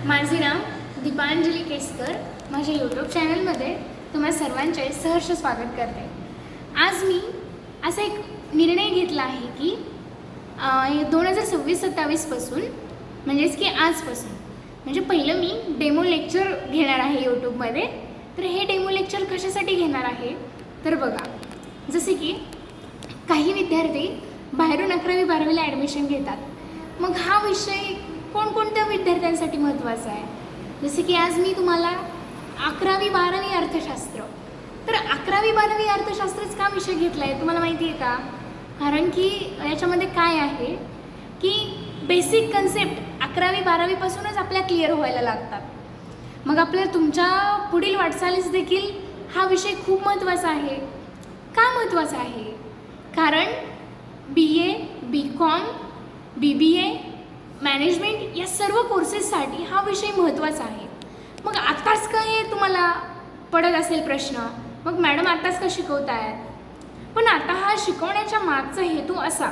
माझे नाव दीपांजली केसकर. माझ्या यूट्यूब चॅनलमध्ये तुम्हा सर्वांचे सहर्ष स्वागत करते. आज मी असा एक निर्णय घेतला आहे की 2026-27पासून म्हणजेच की आजपासून म्हणजे पहिलं मी डेमो लेक्चर घेणार आहे यूट्यूबमध्ये. तर हे डेमो लेक्चर कशासाठी घेणार आहे तर बघा, जसे की काही विद्यार्थी बाहेरून 11वी-12वीला ॲडमिशन घेतात. मग हा विषय कोणकोणत्या विद्यार्थ्यांसाठी महत्त्वाचा आहे. जसे की आज मी तुम्हाला 11वी-12वी अर्थशास्त्र, तर 11वी-12वी अर्थशास्त्रच का विषय घेतला आहे तुम्हाला माहिती आहे का? कारण की याच्यामध्ये काय आहे की बेसिक कन्सेप्ट 11वी-12वीपासूनच आपल्या क्लिअर व्हायला लागतात. मग आपल्या तुमच्या पुढील वाटचालीस देखील हा विषय खूप महत्त्वाचा आहे. का महत्त्वाचा आहे? कारण BA, BCom, BBA, मॅनेजमेंट या सर्व कोर्सेससाठी हा विषय महत्त्वाचा आहे. मग आत्ताच का हे तुम्हाला पडत असेल प्रश्न, मग मॅडम आत्ताच का शिकवत आहेत? पण आता हा शिकवण्याच्या मागचा हेतू असा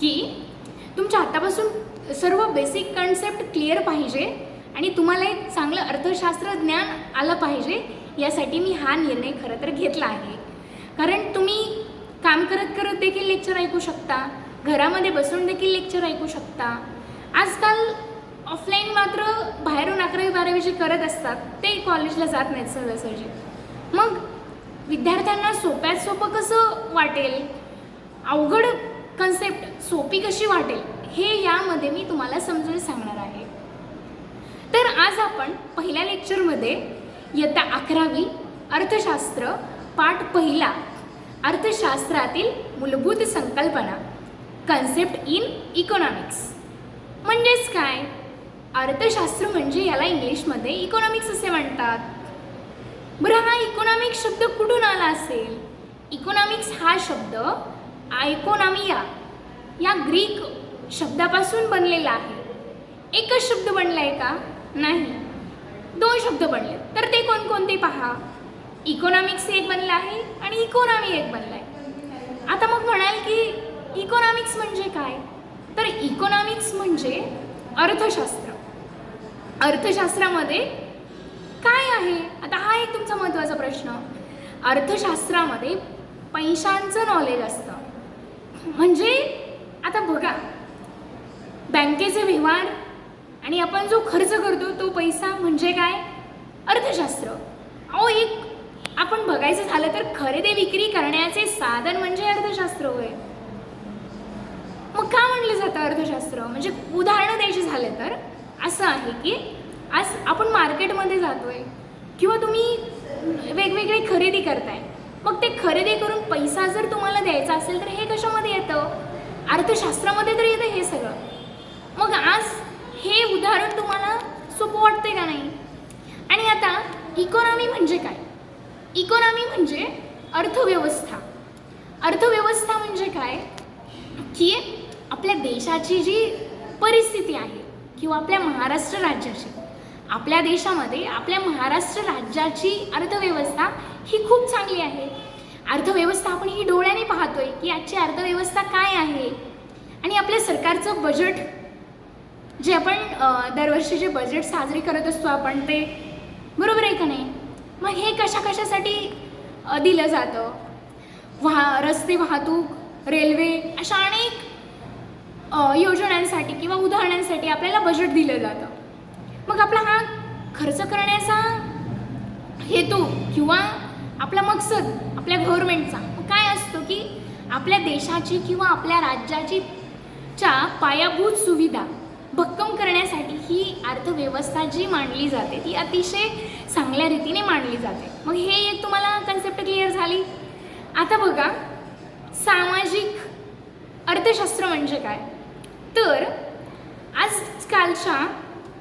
की तुमच्या आत्तापासून सर्व बेसिक कन्सेप्ट क्लिअर पाहिजे आणि तुम्हाला एक चांगलं अर्थशास्त्र ज्ञान आलं पाहिजे. यासाठी मी हा निर्णय खरं तर घेतला आहे. कारण तुम्ही काम करत करत देखील लेक्चर ऐकू शकता, घरामध्ये बसून देखील लेक्चर ऐकू शकता. आजकाल ऑफलाईन मात्र बाहेरून 11वी-12वी जे करत असतात ते कॉलेजला जात नाहीत सहजासहजी. मग विद्यार्थ्यांना सोप्यात सोपं कसं वाटेल, अवघड कन्सेप्ट सोपी कशी वाटेल, हे यामध्ये मी तुम्हाला समजून सांगणार आहे. तर आज आपण पहिल्या लेक्चरमध्ये इयत्ता 11वी अर्थशास्त्र पाठ पहिला, अर्थशास्त्रातील मूलभूत संकल्पना, कन्सेप्ट इन इकॉनॉमिक्स. म्हणजेच काय? अर्थशास्त्र म्हणजे याला इंग्लिशमध्ये इकॉनॉमिक्स असे म्हणतात. बरं, हा इकॉनॉमिक्स शब्द कुठून आला असेल? इकॉनॉमिक्स हा शब्द आयकोनॉमिया या ग्रीक शब्दापासून बनलेला आहे. एकच शब्द बनला आहे का? नाही, 2 शब्द बनले. तर ते कोणकोणते पहा. इकॉनॉमिक्स एक बनलं आहे आणि इकॉनॉमी एक बनलं आहे. आता मग म्हणाल की इकॉनॉमिक्स म्हणजे काय? तर इकॉनॉमिक्स म्हणजे अर्थशास्त्र. अर्थशास्त्रामध्ये काय आहे? आता हा एक तुमचा महत्त्वाचा प्रश्न. अर्थशास्त्रामध्ये पैशांचं नॉलेज असतं. म्हणजे आता बघा, बँकेचे व्यवहार आणि आपण जो खर्च करतो तो पैसा म्हणजे काय? अर्थशास्त्र. एक आपण बघायचं झालं तर खरेदी विक्री करण्याचे साधन म्हणजे अर्थशास्त्र होय. मग का म्हणलं जातं अर्थशास्त्र? म्हणजे उदाहरणं द्यायची झाले तर असं आहे की आज आपण मार्केटमध्ये जातोय किंवा तुम्ही वेगवेगळे खरेदी करताय. मग ते खरेदी करून पैसा जर तुम्हाला द्यायचा असेल तर हे कशामध्ये येतं? अर्थशास्त्रामध्ये तर येतं हे सगळं. मग आज हे उदाहरण तुम्हाला सोपं वाटते का नाही? आणि आता इकॉनॉमी म्हणजे काय? इकॉनॉमी म्हणजे अर्थव्यवस्था. अर्थव्यवस्था म्हणजे काय की आपल्या देशाची जी परिस्थिती आहे किंवा आपल्या महाराष्ट्र राज्याची, आपल्या देशामध्ये आपल्या महाराष्ट्र राज्याची अर्थव्यवस्था ही खूप चांगली आहे. अर्थव्यवस्था आपण ही डोळ्याने पाहतोय की आजची अर्थव्यवस्था काय आहे. आणि आपल्या सरकारचं बजेट जे आपण दरवर्षी जे बजेट साजरे करत असतो आपण, ते बरोबर आहे का नाही? मग हे कशासाठी दिलं जातं? रस्ते वाहतूक, रेल्वे अशा अनेक योजनांसाठी किंवा उदाहरणांसाठी आपल्याला बजेट दिलं जातं. मग आपला हा खर्च करण्याचा हेतू किंवा आपला मकसद आपल्या गव्हर्नमेंटचा काय असतो की आपल्या देशाची किंवा आपल्या राज्याची पायाभूत सुविधा भक्कम करण्यासाठी ही अर्थव्यवस्था जी मांडली जाते ती अतिशय चांगल्या रीतीने मांडली जाते. मग हे एक तुम्हाला कन्सेप्ट क्लिअर झाली. आता बघा, सामाजिक अर्थशास्त्र म्हणजे काय? तर आजकालच्या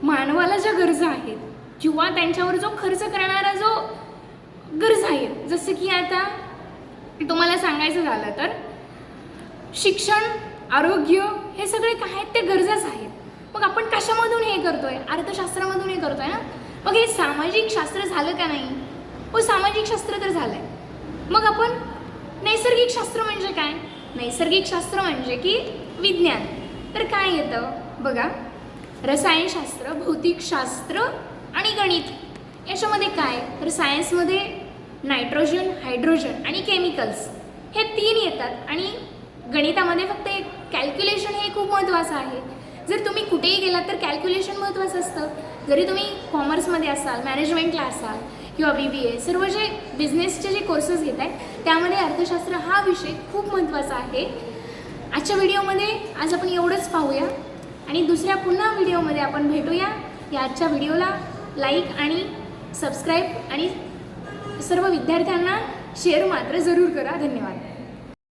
मानवाला ज्या गरजा आहेत किंवा त्यांच्यावर जो खर्च करणारा जो गरजा आहेत, जसं की आता तुम्हाला सांगायचं झालं तर शिक्षण, आरोग्य हे सगळे काय आहेत? ते गरजाच आहेत. मग आपण कशामधून हे करतोय? अर्थशास्त्रामधून हे करतोय ना. मग हे सामाजिक शास्त्र झालं का नाही? हो, सामाजिक शास्त्र तर झालं आहे. मग आपण नैसर्गिक शास्त्र म्हणजे काय? नैसर्गिक शास्त्र म्हणजे की विज्ञान. तर काय येतं बघा, रसायनशास्त्र, भौतिकशास्त्र आणि गणित याच्यामध्ये काय तर सायन्समध्ये नायट्रोजन, हायड्रोजन आणि केमिकल्स हे 3 येतात आणि गणितामध्ये फक्त एक कॅल्क्युलेशन हे खूप महत्त्वाचं आहे. जर तुम्ही कुठेही गेलात तर कॅल्क्युलेशन महत्त्वाचं असतं. जरी तुम्ही कॉमर्समध्ये असाल, मॅनेजमेंटला असाल किंवा BBA, सर्व जे बिझनेसचे जे कोर्सेस घेत आहेत त्यामध्ये अर्थशास्त्र हा विषय खूप महत्त्वाचा आहे. आजच्या व्हिडिओमध्ये आज आपण एवढंच पाहूया आणि दुसऱ्या पुन्हा व्हिडिओमध्ये आपण भेटूया. या आजच्या व्हिडिओला लाईक आणि सबस्क्राईब आणि सर्व विद्यार्थ्यांना शेअर मात्र जरूर करा. धन्यवाद.